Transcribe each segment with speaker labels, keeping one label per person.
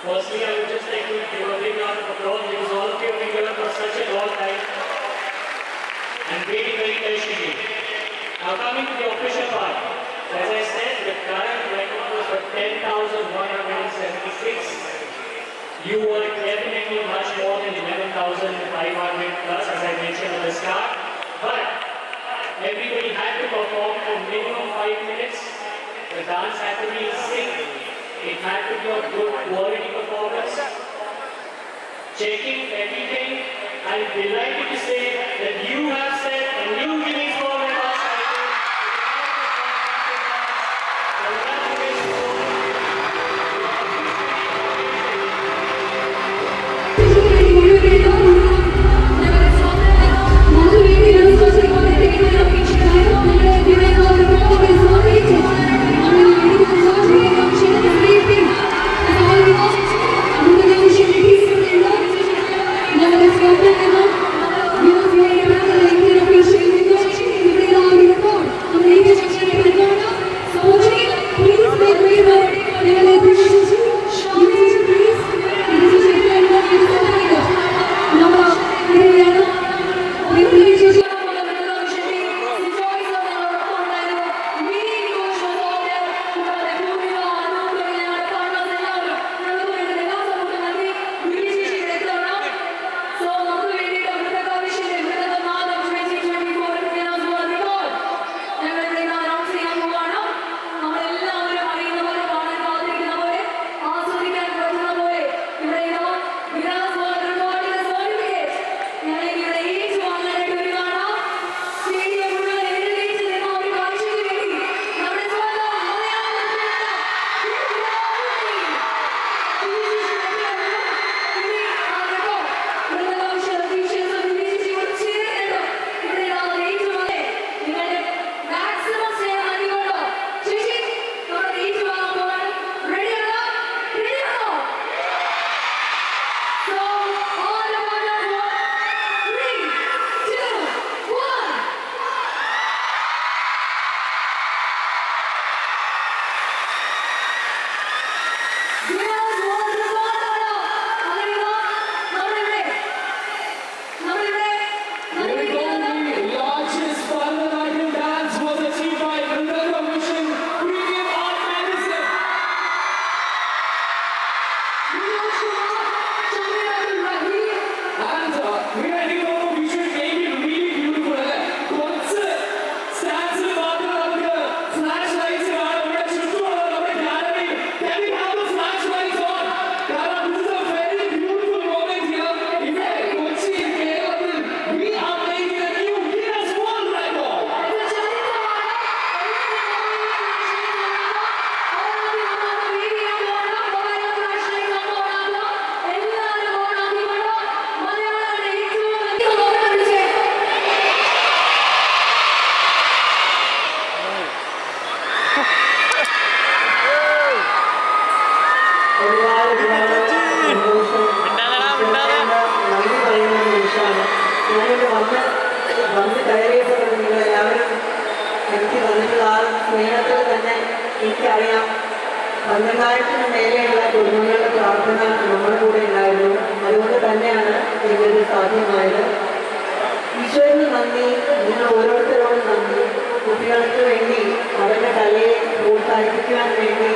Speaker 1: Firstly, I would just like to give a big round of applause because all of you have been here for such a long time and waiting very patiently. Now coming to the official part, as I said, the current record was for 10,176. You were definitely much more than 11,500 plus, as I mentioned at the start. But everybody had to perform for minimum 5 minutes. The dance had to be in sync. It had to be a good quality performance. Checking everything, I'm delighted to say that you have set a new Guinness World Records title.
Speaker 2: വന്ന് കയറിയപ്പോൾ നിങ്ങളെല്ലാവരും എനിക്ക് തന്നിട്ടുള്ള ആ സ്നേഹത്തിൽ തന്നെ എനിക്കറിയാം പന്ത്രണ്ടായിരത്തിന് മേലെയുള്ള കുടുംബങ്ങളുടെ പ്രാർത്ഥന നമ്മുടെ കൂടെ ഉണ്ടായിരുന്നു. അതുകൊണ്ട് തന്നെയാണ് ഇത് സാധ്യമായത്. ഈശ്വരന് നന്ദി, നിങ്ങൾ ഓരോരുത്തരോടും നന്ദി. കുട്ടികൾക്ക് വേണ്ടി അവരുടെ കലയെ പ്രോത്സാഹിപ്പിക്കുവാൻ വേണ്ടി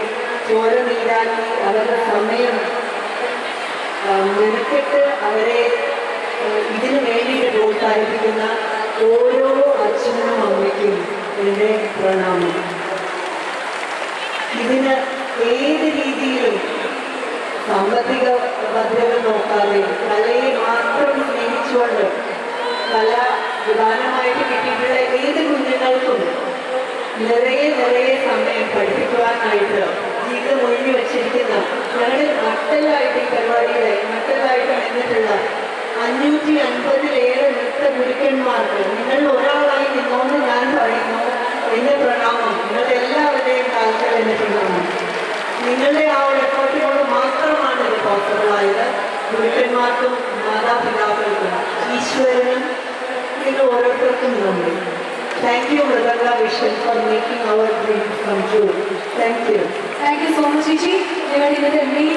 Speaker 2: ചോര നീരാക്കി അവരുടെ സമയം മെനക്കെട്ട് അവരെ ഇതിനു വേണ്ടിയിട്ട് പ്രോത്സാഹിപ്പിക്കുന്ന ഓരോ അച്ഛനും അമ്മയ്ക്കും എൻ്റെ പ്രണാമം. ഇതിന് ഏത് രീതിയിലും സാമ്പത്തിക ഭദ്രത നോക്കാതെ കലയെ മാത്രം സ്നേഹിച്ചുകൊണ്ട് കല പ്രധാനമായിട്ട് കിട്ടിയിട്ടുള്ള ഏത് കുഞ്ഞുങ്ങൾക്കും നിറയെ സമയം പഠിപ്പിക്കുവാനായിട്ട് ജീവിതം ഒഴിഞ്ഞു വച്ചിരിക്കുന്ന ഞങ്ങൾ നട്ടലായിട്ട് ഈ പരിപാടിയുടെ നട്ടലായിട്ട് നിന്നിട്ടുള്ള 550-ലേറെ നൃത്ത ഗുരുക്കന്മാർക്ക് നിങ്ങൾ ഒരാളായി നിന്നോണ്ട് ഞാൻ പറയുന്നു എന്റെ പ്രണാമം. നിങ്ങളുടെ എല്ലാവരുടെയും കാലത്ത് എന്നെ പ്രണാമം. നിങ്ങളുടെ ആ ഒരു എഫേർട്ടിനോട് മാത്രമാണ് ഇത് പോസിബിളായത്. ഗുരുക്കന്മാർക്കും മാതാപിതാക്കൾക്കും ഈശ്വരനും നിങ്ങൾ ഓരോരുത്തർക്കും നന്ദി. Thank you, Mridanga Vishen, for making our dreams come true. Thank you.
Speaker 3: Thank you so much, Chichi. You are the main